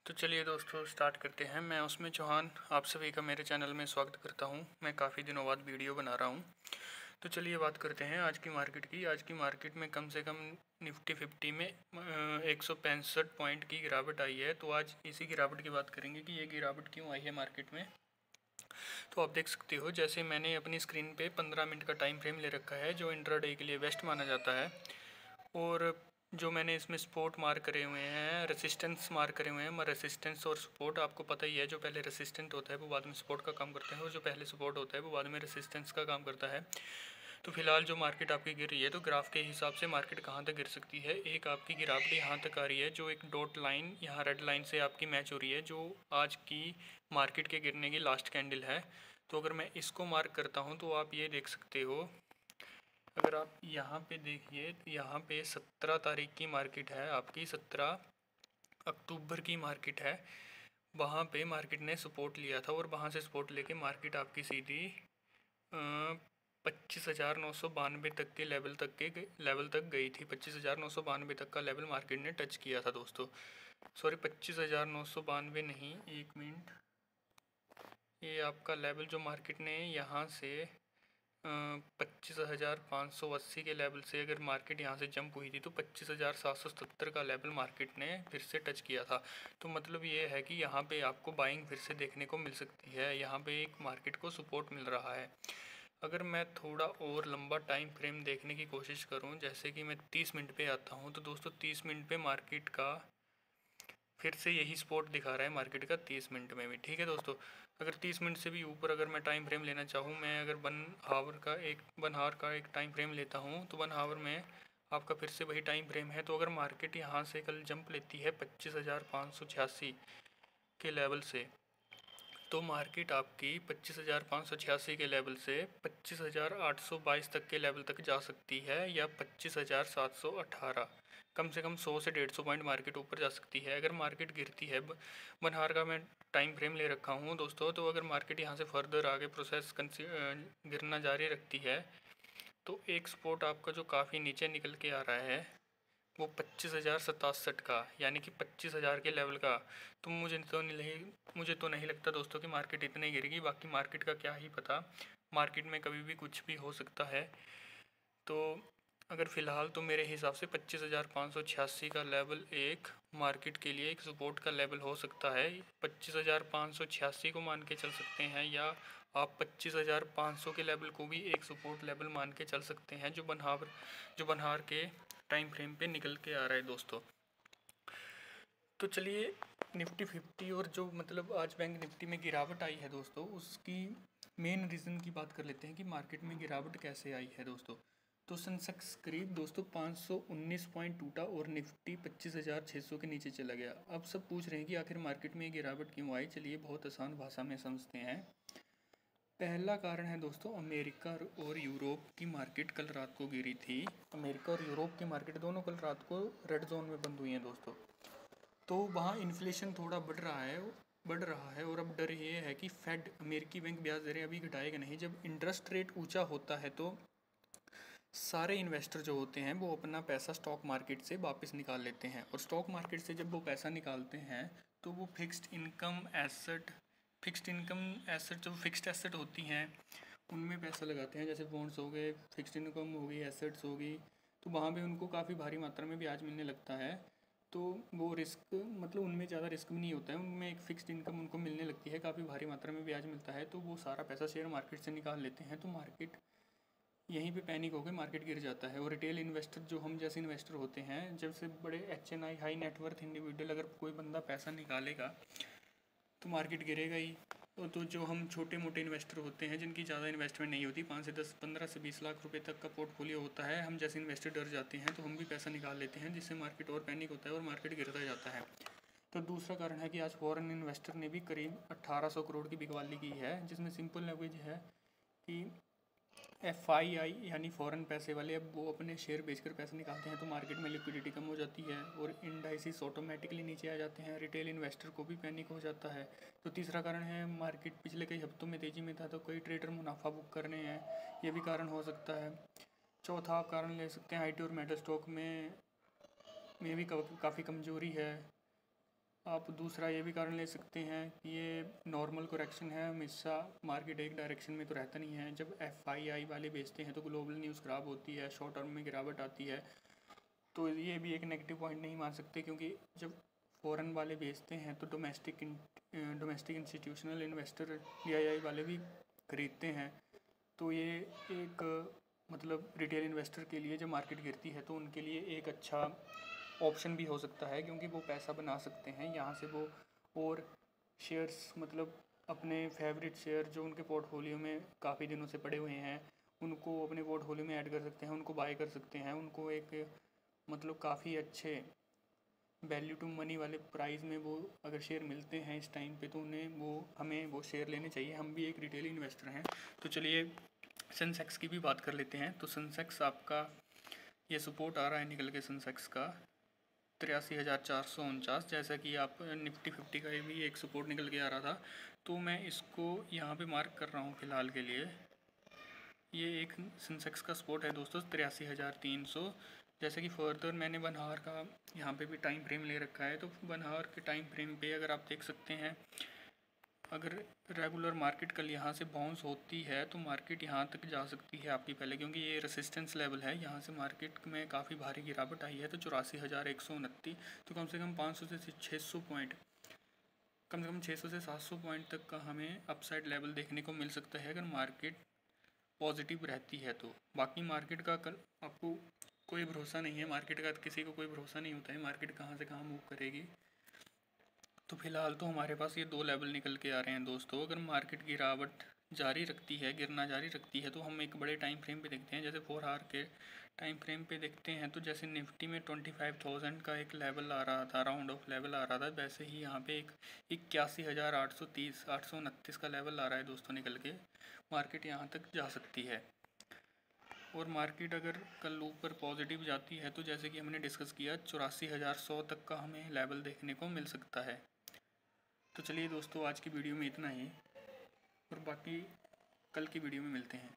तो चलिए दोस्तों स्टार्ट करते हैं। मैं उसमें चौहान आप सभी का मेरे चैनल में स्वागत करता हूं। मैं काफ़ी दिनों बाद वीडियो बना रहा हूं। तो चलिए बात करते हैं आज की मार्केट की। आज की मार्केट में कम से कम निफ्टी 50 में 165 पॉइंट की गिरावट आई है। तो आज इसी गिरावट की बात करेंगे कि ये गिरावट क्यों आई है मार्केट में। तो आप देख सकते हो, जैसे मैंने अपनी स्क्रीन पे 15 मिनट का टाइम फ्रेम ले रखा है जो इंट्राडे के लिए बेस्ट माना जाता है। और जो मैंने इसमें सपोर्ट मार्क करे हुए हैं, रेसिस्टेंस मार्क करे हुए हैं। रेसिस्टेंस और सपोर्ट आपको पता ही है, जो पहले रेसिस्टेंट होता है वो बाद में सपोर्ट का काम करता है, और जो पहले सपोर्ट होता है वो बाद में रेसिस्टेंस का काम करता है। तो फिलहाल जो मार्केट आपकी गिर रही है, तो ग्राफ के हिसाब से मार्केट कहाँ तक गिर सकती है। एक आपकी गिरावट यहाँ तक आ रही है, जो एक डॉट लाइन यहाँ रेड लाइन से आपकी मैच हो रही है, जो आज की मार्केट के गिरने की लास्ट कैंडल है। तो अगर मैं इसको मार्क करता हूँ तो आप ये देख सकते हो, अगर आप यहाँ पे देखिए तो यहाँ पे 17 तारीख की मार्केट है, आपकी 17 अक्टूबर की मार्केट है। वहाँ पे मार्केट ने सपोर्ट लिया था और वहाँ से सपोर्ट लेके मार्केट आपकी सीधी 25,992 तक के लेवल तक गई थी। 25,992 तक का लेवल मार्केट ने टच किया था दोस्तों। सॉरी, 25,992 नहीं, एक मिनट। ये आपका लेवल जो मार्केट ने यहाँ से 25,580 के लेवल से अगर मार्केट यहाँ से जंप हुई थी तो 25,770 का लेवल मार्केट ने फिर से टच किया था। तो मतलब ये है कि यहाँ पे आपको बाइंग फिर से देखने को मिल सकती है। यहाँ पे एक मार्केट को सपोर्ट मिल रहा है। अगर मैं थोड़ा और लंबा टाइम फ्रेम देखने की कोशिश करूँ, जैसे कि मैं 30 मिनट पे आता हूँ, तो दोस्तों 30 मिनट पे मार्केट का फिर से यही स्पॉट दिखा रहा है मार्केट का 30 मिनट में भी। ठीक है दोस्तों, अगर 30 मिनट से भी ऊपर अगर मैं टाइम फ्रेम लेना चाहूँ, मैं अगर वन हावर का एक टाइम फ्रेम लेता हूँ, तो 1 हावर में आपका फिर से वही टाइम फ्रेम है। तो अगर मार्केट यहाँ से कल जंप लेती है 25,586 के लेवल से, तो मार्केट आपकी 25,586 के लेवल से 25,822 तक के लेवल तक जा सकती है, या 25,718। कम से कम 100 से 150 पॉइंट मार्केट ऊपर जा सकती है। अगर मार्केट गिरती है, 1 हावर का मैं टाइम फ्रेम ले रखा हूँ दोस्तों, तो अगर मार्केट यहाँ से फर्दर आगे गिरना जारी रखती है, तो एक स्पॉट आपका जो काफ़ी नीचे निकल के आ रहा है वो 25,067 का, यानी कि 25,000 के लेवल का। तो मुझे तो नहीं लगता दोस्तों कि मार्केट इतने गिरेगी। बाकी मार्केट का क्या ही पता, मार्केट में कभी भी कुछ भी हो सकता है। तो अगर फ़िलहाल तो मेरे हिसाब से 25,586 का लेवल एक मार्केट के लिए एक सपोर्ट का लेवल हो सकता है। 25,586 को मान के चल सकते हैं, या आप 25,500 के लेवल को भी एक सपोर्ट लेवल मान के चल सकते हैं, जो बनहार के टाइम फ्रेम पे निकल के आ रहा है दोस्तों। तो चलिए निफ्टी 50 और जो मतलब आज बैंक निफ्टी में गिरावट आई है दोस्तों, उसकी मेन रीज़न की बात कर लेते हैं कि मार्केट में गिरावट कैसे आई है दोस्तों। तो सेंसेक्स करीब दोस्तों 519 पॉइंट टूटा और निफ्टी 25,600 के नीचे चला गया। अब सब पूछ रहे हैं कि आखिर मार्केट में गिरावट क्यों आई। चलिए बहुत आसान भाषा में समझते हैं। पहला कारण है दोस्तों, अमेरिका और यूरोप की मार्केट कल रात को गिरी थी। अमेरिका और यूरोप की मार्केट दोनों कल रात को रेड जोन में बंद हुई हैं दोस्तों। तो वहाँ इन्फ्लेशन थोड़ा बढ़ रहा है और अब डर ये है कि फेड अमेरिकी बैंक ब्याज दरें अभी घटाएगा नहीं। जब इंटरेस्ट रेट ऊंचा होता है तो सारे इन्वेस्टर जो होते हैं वो अपना पैसा स्टॉक मार्केट से वापस निकाल लेते हैं, और स्टॉक मार्केट से जब वो पैसा निकालते हैं तो वो फिक्स्ड इनकम एसेट जो फिक्स्ड एसेट होती हैं उनमें पैसा लगाते हैं, जैसे बॉन्ड्स हो गए, फिक्स्ड इनकम हो गई, एसेट्स हो गई। तो वहाँ पे उनको काफ़ी भारी मात्रा में ब्याज मिलने लगता है। तो वो रिस्क मतलब उनमें ज़्यादा रिस्क भी नहीं होता है, उनमें एक फ़िक्स्ड इनकम उनको मिलने लगती है, काफ़ी भारी मात्रा में ब्याज मिलता है। तो वो सारा पैसा शेयर मार्केट से निकाल लेते हैं, तो मार्केट यहीं पे पैनिक होकर मार्केट गिर जाता है। और रिटेल इन्वेस्टर जो हम जैसे इन्वेस्टर होते हैं, जब से बड़े HNI हाई नेटवर्थ इंडिविजुअल अगर कोई बंदा पैसा निकालेगा तो मार्केट गिरेगा ही। तो जो हम छोटे मोटे इन्वेस्टर होते हैं जिनकी ज़्यादा इन्वेस्टमेंट नहीं होती, 5 से 10 15 से 20 लाख रुपए तक का पोर्टफोलियो होता है, हम जैसे इन्वेस्टर डर जाते हैं तो हम भी पैसा निकाल लेते हैं, जिससे मार्केट और पैनिक होता है और मार्केट गिरता जाता है। तो दूसरा कारण है कि आज फॉरेन इन्वेस्टर ने भी करीब 1800 करोड़ की बिकवाली की है, जिसमें सिंपल लैंग्वेज है कि FII यानी फ़ॉरेन पैसे वाले अब वो अपने शेयर बेचकर पैसे निकालते हैं, तो मार्केट में लिक्विडिटी कम हो जाती है और इंडाइसिस ऑटोमेटिकली नीचे आ जाते हैं। रिटेल इन्वेस्टर को भी पैनिक हो जाता है। तो तीसरा कारण है, मार्केट पिछले कई हफ्तों में तेज़ी में था तो कई ट्रेडर मुनाफा बुक कर रहे हैं, ये भी कारण हो सकता है। चौथा आप कारण ले सकते हैं IT और मेटल स्टॉक में भी काफ़ी कमज़ोरी है। आप दूसरा ये भी कारण ले सकते हैं कि ये नॉर्मल करेक्शन है, हमेशा मार्केट एक डायरेक्शन में तो रहता नहीं है। जब FII वाले बेचते हैं तो ग्लोबल न्यूज़ ख़राब होती है, शॉर्ट टर्म में गिरावट आती है, तो ये भी एक नेगेटिव पॉइंट नहीं मान सकते, क्योंकि जब फ़ॉरेन वाले बेचते हैं तो डोमेस्टिक इंस्टीट्यूशनल इन्वेस्टर DII वाले भी खरीदते हैं। तो ये एक मतलब रिटेल इन्वेस्टर के लिए जब मार्केट गिरती है तो उनके लिए एक अच्छा ऑप्शन भी हो सकता है, क्योंकि वो पैसा बना सकते हैं यहाँ से। वो और शेयर्स मतलब अपने फेवरेट शेयर जो उनके पोर्टफोलियो में काफ़ी दिनों से पड़े हुए हैं उनको अपने पोर्टफोलियो में ऐड कर सकते हैं, उनको बाय कर सकते हैं। उनको एक मतलब काफ़ी अच्छे वैल्यू टू मनी वाले प्राइस में वो अगर शेयर मिलते हैं इस टाइम पे, तो हमें वो शेयर लेने चाहिए। हम भी एक रिटेल इन्वेस्टर हैं। तो चलिए सेंसेक्स की भी बात कर लेते हैं। तो सेंसेक्स आपका ये सपोर्ट आ रहा है निकल के सेंसेक्स का 83,449, जैसा कि आप निफ्टी 50 का भी एक सपोर्ट निकल के आ रहा था। तो मैं इसको यहाँ पे मार्क कर रहा हूँ फ़िलहाल के लिए। ये एक सेंसेक्स का सपोर्ट है दोस्तों 83,300। जैसे कि फर्दर मैंने 1 आवर का यहाँ पे भी टाइम फ्रेम ले रखा है, तो 1 आवर के टाइम फ्रेम पे अगर आप देख सकते हैं, अगर रेगुलर मार्केट कल यहाँ से बाउंस होती है तो मार्केट यहाँ तक जा सकती है आपकी पहले, क्योंकि ये रेसिस्टेंस लेवल है। यहाँ से मार्केट में काफ़ी भारी गिरावट आई है, तो 84,129, तो कम से कम 500 से 600 पॉइंट, कम से कम 600 से 700 पॉइंट तक का हमें अपसाइड लेवल देखने को मिल सकता है अगर मार्केट पॉजिटिव रहती है तो। बाकी मार्केट का कल आपको कोई भरोसा नहीं है, मार्केट का किसी को कोई भरोसा नहीं होता है मार्केट कहाँ से कहाँ मूव करेगी। तो फ़िलहाल तो हमारे पास ये 2 लेवल निकल के आ रहे हैं दोस्तों। अगर मार्केट गिरावट जारी रखती है, गिरना जारी रखती है, तो हम एक बड़े टाइम फ्रेम पे देखते हैं। जैसे 4 आवर के टाइम फ्रेम पे देखते हैं तो जैसे निफ्टी में 25,000 का एक लेवल आ रहा था, राउंड ऑफ लेवल आ रहा था, वैसे ही यहाँ पे एक 81,830 829 का लेवल आ रहा है दोस्तों निकल के। मार्केट यहाँ तक जा सकती है। और मार्केट अगर कल ऊपर पॉजिटिव जाती है तो जैसे कि हमने डिस्कस किया 84,100 तक का हमें लेवल देखने को मिल सकता है। तो चलिए दोस्तों आज की वीडियो में इतना ही, और बाकी कल की वीडियो में मिलते हैं।